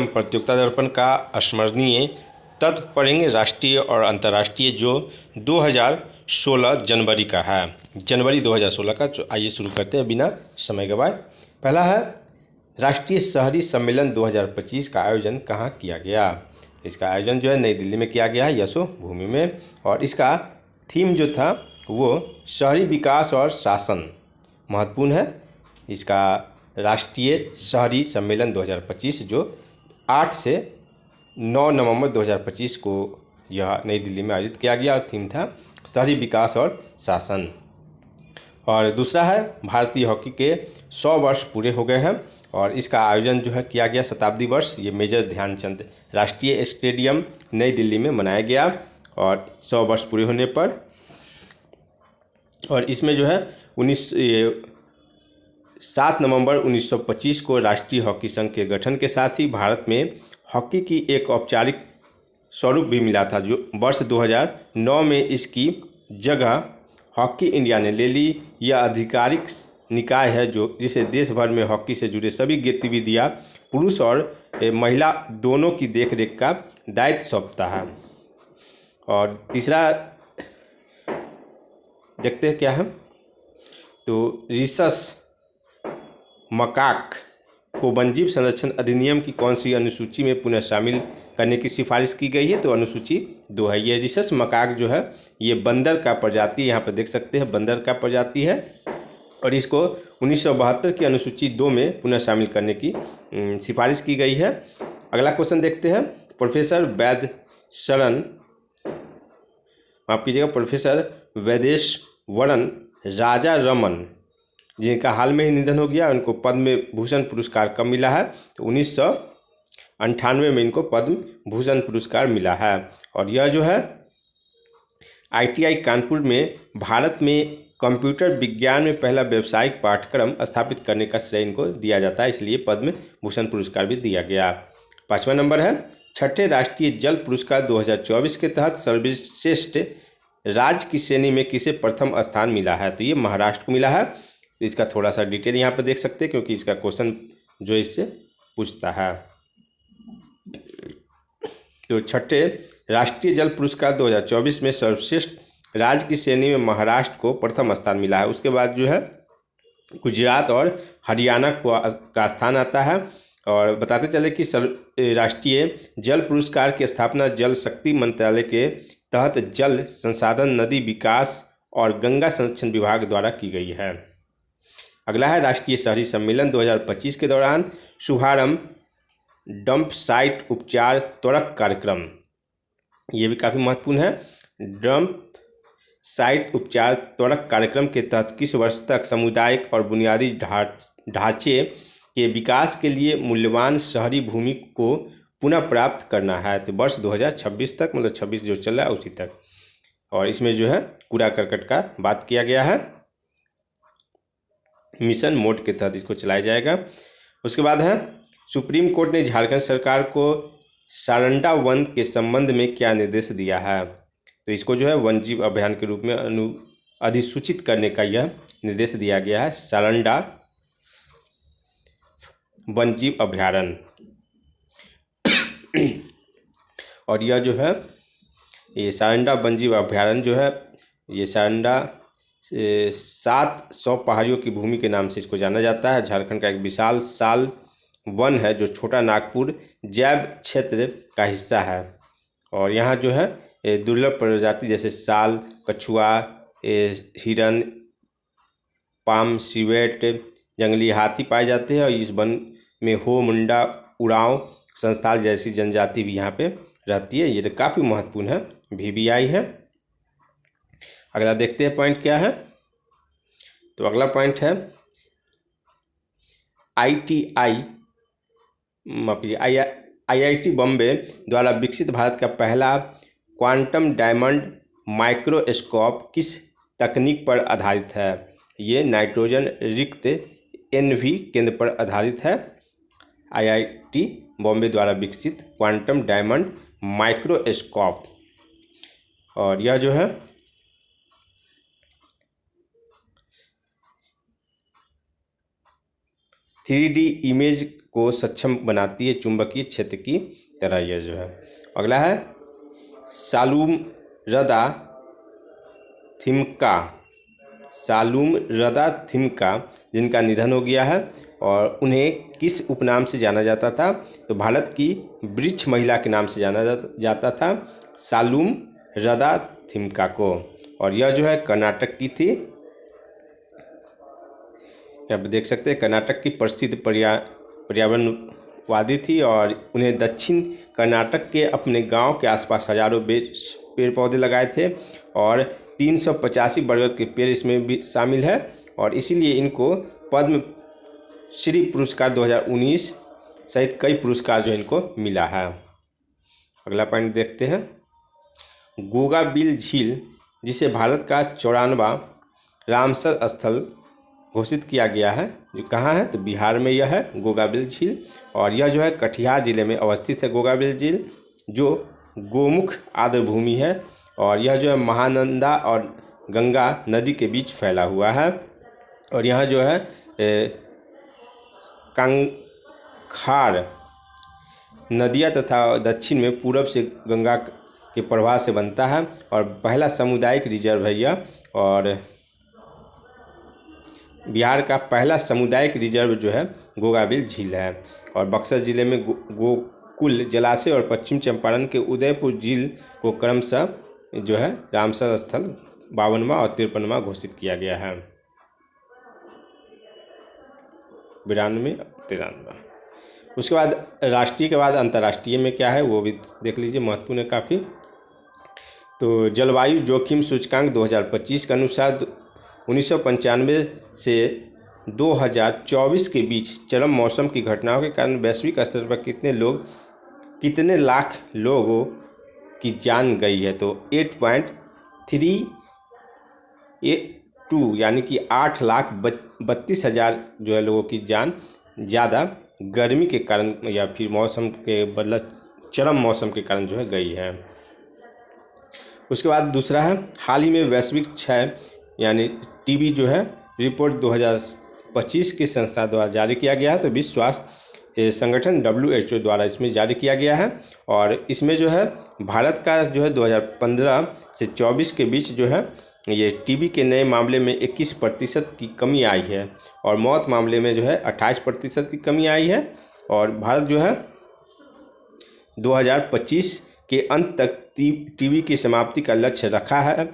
प्रतियोगिता दर्पण का स्मरणीय तथ्य पढ़ेंगे राष्ट्रीय और अंतर्राष्ट्रीय जो 2016 जनवरी का है। जनवरी 2016 का। तो आइए शुरू करते हैं बिना समय गवाए। पहला है राष्ट्रीय शहरी सम्मेलन 2025 का आयोजन कहाँ किया गया। इसका आयोजन जो है नई दिल्ली में किया गया है, यशोभूमि में। और इसका थीम जो था वो शहरी विकास और शासन महत्वपूर्ण है। इसका राष्ट्रीय शहरी सम्मेलन 2025 जो 8 से 9 नवंबर 2025 को यह नई दिल्ली में आयोजित किया गया और थीम था शहरी विकास और शासन। और दूसरा है भारतीय हॉकी के 100 वर्ष पूरे हो गए हैं और इसका आयोजन जो है किया गया शताब्दी वर्ष, ये मेजर ध्यानचंद राष्ट्रीय स्टेडियम नई दिल्ली में मनाया गया और 100 वर्ष पूरे होने पर। और इसमें जो है 7 नवंबर 1925 को राष्ट्रीय हॉकी संघ के गठन के साथ ही भारत में हॉकी की एक औपचारिक स्वरूप भी मिला था, जो वर्ष 2009 में इसकी जगह हॉकी इंडिया ने ले ली। यह आधिकारिक निकाय है जो जिसे देश भर में हॉकी से जुड़े सभी गतिविधियां पुरुष और महिला दोनों की देखरेख का दायित्व सौंपता है। और तीसरा देखते हैं क्या है, तो रिसस मकाक को वन्यजीव संरक्षण अधिनियम की कौन सी अनुसूची में पुनः शामिल करने की सिफारिश की गई है, तो अनुसूची 2 है। ये रिसस मकाक जो है ये बंदर का प्रजाति, यहाँ पर देख सकते हैं बंदर का प्रजाति है और इसको 1972 की अनुसूची 2 में पुनः शामिल करने की सिफारिश की गई है। अगला क्वेश्चन देखते हैं। प्रोफेसर वैद्य शरण माफ कीजिएगा प्रोफेसर वैदेश्वरन राजा रमन जिनका हाल में ही निधन हो गया, उनको पद्म भूषण पुरस्कार कब मिला है, तो 1998 में इनको पद्म भूषण पुरस्कार मिला है। और यह जो है ITI कानपुर में भारत में कंप्यूटर विज्ञान में पहला व्यावसायिक पाठ्यक्रम स्थापित करने का श्रेय इनको दिया जाता है, इसलिए पद्म भूषण पुरस्कार भी दिया गया। 5वां नंबर है छठे राष्ट्रीय जल पुरस्कार 2024 के तहत सर्वश्रेष्ठ राज्य की श्रेणी में किसे प्रथम स्थान मिला है, तो ये महाराष्ट्र को मिला है। इसका थोड़ा सा डिटेल यहाँ पर देख सकते हैं क्योंकि इसका क्वेश्चन जो इससे पूछता है। तो छठे राष्ट्रीय जल पुरस्कार 2024 में सर्वश्रेष्ठ राज्य की श्रेणी में महाराष्ट्र को प्रथम स्थान मिला है। उसके बाद जो है गुजरात और हरियाणा का स्थान आता है। और बताते चले कि राष्ट्रीय जल पुरस्कार की स्थापना जल शक्ति मंत्रालय के तहत जल संसाधन, नदी विकास और गंगा संरक्षण विभाग द्वारा की गई है। अगला है राष्ट्रीय शहरी सम्मेलन 2025 के दौरान शुभारंभ डंप साइट उपचार त्वरक कार्यक्रम, ये भी काफ़ी महत्वपूर्ण है। डंप साइट उपचार त्वरक कार्यक्रम के तहत किस वर्ष तक सामुदायिक और बुनियादी ढांचे के विकास के लिए मूल्यवान शहरी भूमि को पुनः प्राप्त करना है, तो वर्ष 2026 तक, मतलब 26 जो चल रहा है उसी तक। और इसमें जो है कूड़ा करकट का बात किया गया है, मिशन मोड के तहत इसको चलाया जाएगा। उसके बाद है सुप्रीम कोर्ट ने झारखंड सरकार को सारंडा वन के संबंध में क्या निर्देश दिया है, तो इसको जो है वन्यजीव अभियान के रूप में अधिसूचित करने का यह निर्देश दिया गया है, सारंडा वन्यजीव अभयारण्य। और यह जो है ये सारंडा वन्यजीव अभयारण्य जो है ये सारंडा 700 पहाड़ियों की भूमि के नाम से इसको जाना जाता है। झारखंड का एक विशाल साल वन है जो छोटा नागपुर जैव क्षेत्र का हिस्सा है। और यहाँ जो है दुर्लभ प्रजाति जैसे साल, कछुआ, हिरन, पाम सिवेट, जंगली हाथी पाए जाते हैं। और इस वन में हो, मुंडा, उड़ाव, संस्थाल जैसी जनजाति भी यहाँ पे रहती है। ये तो काफ़ी महत्वपूर्ण है, VBI है। अगला देखते हैं पॉइंट क्या है, तो अगला पॉइंट है IIT बॉम्बे द्वारा विकसित भारत का पहला क्वांटम डायमंड माइक्रोस्कोप किस तकनीक पर आधारित है, ये नाइट्रोजन रिक्त NV केंद्र पर आधारित है। IIT बॉम्बे द्वारा विकसित क्वांटम डायमंड माइक्रोस्कोप। और यह जो है 3D इमेज को सक्षम बनाती है चुंबकीय क्षेत्र की तरह। यह जो है अगला है सालूम रदा थिमका। सालूम रदा थिमका जिनका निधन हो गया है और उन्हें किस उपनाम से जाना जाता था? तो भारत की वृक्ष महिला के नाम से जाना जाता था सालूम रदा थिमका को। और यह जो है कर्नाटक की थी। यहाँ पे देख सकते हैं कर्नाटक की प्रसिद्ध पर्यावरणवादी थी और उन्हें दक्षिण कर्नाटक के अपने गांव के आसपास हजारों पेड़ पौधे लगाए थे और 385 बरगद के पेड़ इसमें भी शामिल है और इसीलिए इनको पद्म श्री पुरस्कार 2019 सहित कई पुरस्कार जो इनको मिला है। अगला पॉइंट देखते हैं गोगाबिल झील, जिसे भारत का 94वां रामसर स्थल घोषित किया गया है, जो कहाँ है? तो बिहार में यह है गोगाबिल झील और यह जो है कटिहार जिले में अवस्थित है गोगाबिल झील, जो गोमुख आर्द्रभूमि है और यह जो है महानंदा और गंगा नदी के बीच फैला हुआ है। और यहाँ जो है कंखार नदियाँ तथा दक्षिण में पूरब से गंगा के प्रवाह से बनता है और पहला सामुदायिक रिजर्व है यह। और बिहार का पहला सामुदायिक रिजर्व जो है गोगाबिल झील है। और बक्सर जिले में गोकुल जलाशय और पश्चिम चंपारण के उदयपुर झील को क्रमशः जो है रामसर स्थल 52वां और 53वां घोषित किया गया है। 92 93। उसके बाद राष्ट्रीय के बाद अंतर्राष्ट्रीय में क्या है वो भी देख लीजिए, महत्वपूर्ण है काफ़ी। तो जलवायु जोखिम सूचकांक 2025 के अनुसार 1995 से 2024 के बीच चरम मौसम की घटनाओं के कारण वैश्विक स्तर पर कितने लाख लोगों की जान गई है? तो 8.382 यानी कि 8,32,000 जो है लोगों की जान ज़्यादा गर्मी के कारण या फिर मौसम के बदला चरम मौसम के कारण जो है गई है। उसके बाद दूसरा है हाल ही में वैश्विक क्षय यानी टीबी जो है रिपोर्ट 2025 की संस्था द्वारा जारी किया गया है। तो विश्व स्वास्थ्य संगठन WHO द्वारा इसमें जारी किया गया है और इसमें जो है भारत का जो है 2015 से 24 के बीच जो है ये टीबी के नए मामले में 21% की कमी आई है और मौत मामले में जो है 28% की कमी आई है। और भारत जो है 2025 के अंत तक टीबी की समाप्ति का लक्ष्य रखा है।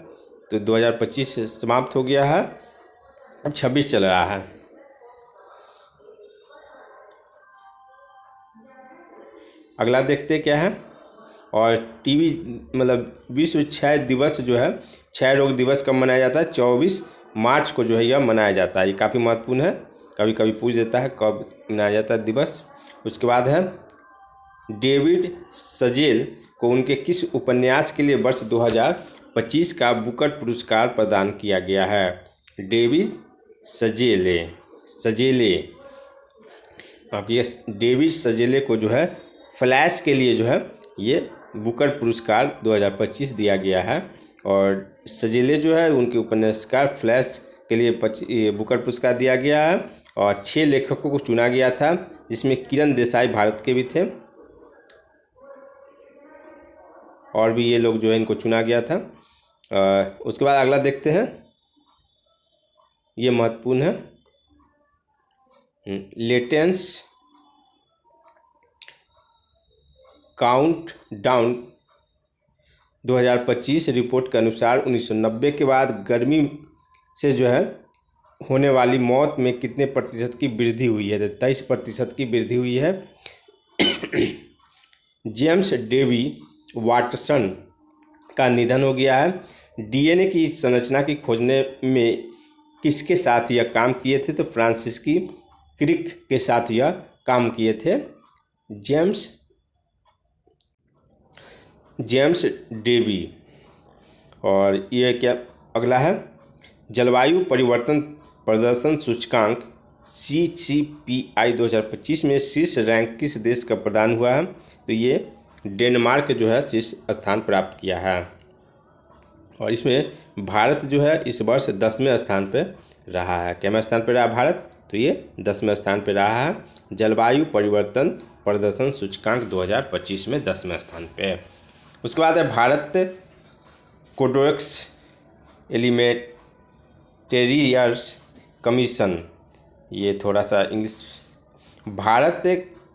तो 2025 समाप्त हो गया है, अब 26 चल रहा है। अगला देखते क्या है। और टीबी मतलब विश्व क्षय दिवस जो है क्षय रोग दिवस कब मनाया जाता है? 24 मार्च को जो है यह मनाया जाता है। ये काफ़ी महत्वपूर्ण है, कभी कभी पूछ देता है कब मनाया जाता है दिवस। उसके बाद है डेविड सजेल को उनके किस उपन्यास के लिए वर्ष 2025 का बुकर पुरस्कार प्रदान किया गया है? डेविड सजेले आप ये डेविड सजेले को जो है फ्लैश के लिए जो है ये बुकर पुरस्कार 2025 दिया गया है। और सजेले जो है उनके उपन्यासकार फ्लैश के लिए बुकर पुरस्कार दिया गया है और 6 लेखकों को चुना गया था, जिसमें किरण देसाई भारत के भी थे और भी ये लोग जो है इनको चुना गया था। उसके बाद अगला देखते हैं, ये महत्वपूर्ण है लेटेंस काउंट डाउन 2025 रिपोर्ट के अनुसार 1990 के बाद गर्मी से जो है होने वाली मौत में कितने प्रतिशत की वृद्धि हुई है? 23% की वृद्धि हुई है। जेम्स डेवी वाटसन का निधन हो गया है। डीएनए की संरचना की खोजने में किसके साथ यह काम किए थे? तो फ्रांसिस्की क्रिक के साथ यह काम किए थे, जेम्स डेवी। और ये क्या अगला है जलवायु परिवर्तन प्रदर्शन सूचकांक CCPI 2025 में शीर्ष रैंक किस देश का प्रदान हुआ है? तो ये डेनमार्क जो है शीर्ष स्थान प्राप्त किया है और इसमें भारत जो है इस वर्ष 10वें स्थान पर रहा है। कितवें स्थान पर रहा भारत? तो ये 10वें स्थान पे रहा है। जलवायु परिवर्तन प्रदर्शन सूचकांक 2025 में 10वें स्थान पे है। उसके बाद है भारत कोडेक्स एलिमेंटेरियर्स कमीशन। ये थोड़ा सा English. Bharat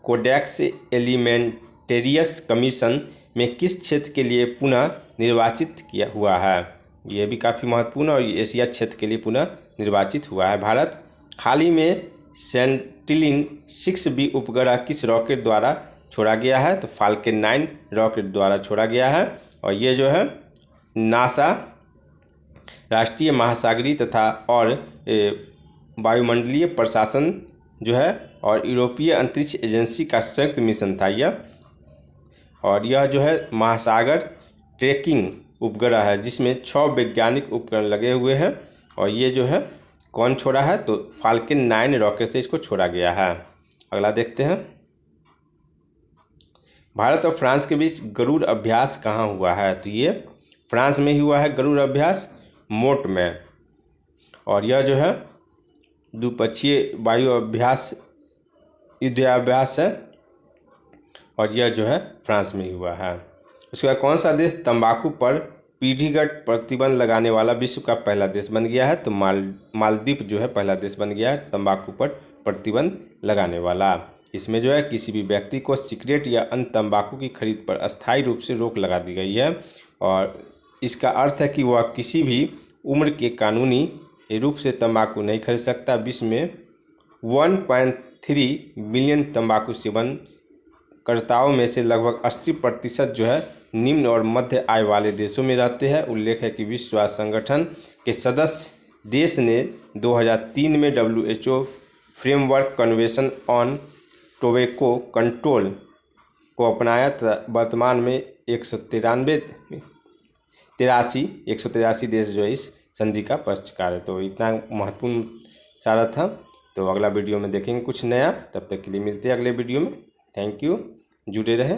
codex Alimentarius commission में किस क्षेत्र के लिए पुनः निर्वाचित किया हुआ है? ये भी काफ़ी महत्वपूर्ण और एशिया क्षेत्र के लिए पुनः निर्वाचित हुआ है भारत। हाल ही में सेंटिनल-6B उपग्रह किस रॉकेट द्वारा छोड़ा गया है? तो फाल्कन 9 रॉकेट द्वारा छोड़ा गया है। और ये जो है नासा राष्ट्रीय महासागरीय तथा और वायुमंडलीय प्रशासन जो है और यूरोपीय अंतरिक्ष एजेंसी का संयुक्त मिशन था यह। और यह जो है महासागर ट्रैकिंग उपग्रह है जिसमें 6 वैज्ञानिक उपकरण लगे हुए हैं। और ये जो है कौन छोड़ा है? तो फाल्कन 9 रॉकेट से इसको छोड़ा गया है। अगला देखते हैं। भारत और फ्रांस के बीच गरुड़ अभ्यास कहाँ हुआ है? तो ये फ्रांस में ही हुआ है गरुड़ अभ्यास, मोट में। और यह जो है द्विपक्षीय वायु अभ्यास युद्धाभ्यास है और यह जो है फ्रांस में ही हुआ है। उसके बाद कौन सा देश तंबाकू पर पीढ़ीगत प्रतिबंध लगाने वाला विश्व का पहला देश बन गया है? तो मालदीव जो है पहला देश बन गया है तंबाकू पर प्रतिबंध लगाने वाला। इसमें जो है किसी भी व्यक्ति को सिगरेट या अन्य तंबाकू की खरीद पर अस्थायी रूप से रोक लगा दी गई है। और इसका अर्थ है कि वह किसी भी उम्र के कानूनी रूप से तंबाकू नहीं खरीद सकता। विश्व में 1.3 बिलियन तंबाकू सेवन कर्ताओं में से लगभग 80% जो है निम्न और मध्य आय वाले देशों में रहते हैं। उल्लेख है कि विश्व स्वास्थ्य संगठन के सदस्य देश ने 2003 में WHO framework convention on tobacco control को अपनाया था। वर्तमान में 183 देश जो है इस संधि का पक्षकार है। तो इतना महत्वपूर्ण सारा था। तो अगला वीडियो में देखेंगे कुछ नया। तब तक के लिए मिलते हैं अगले वीडियो में। थैंक यू, जुड़े रहे।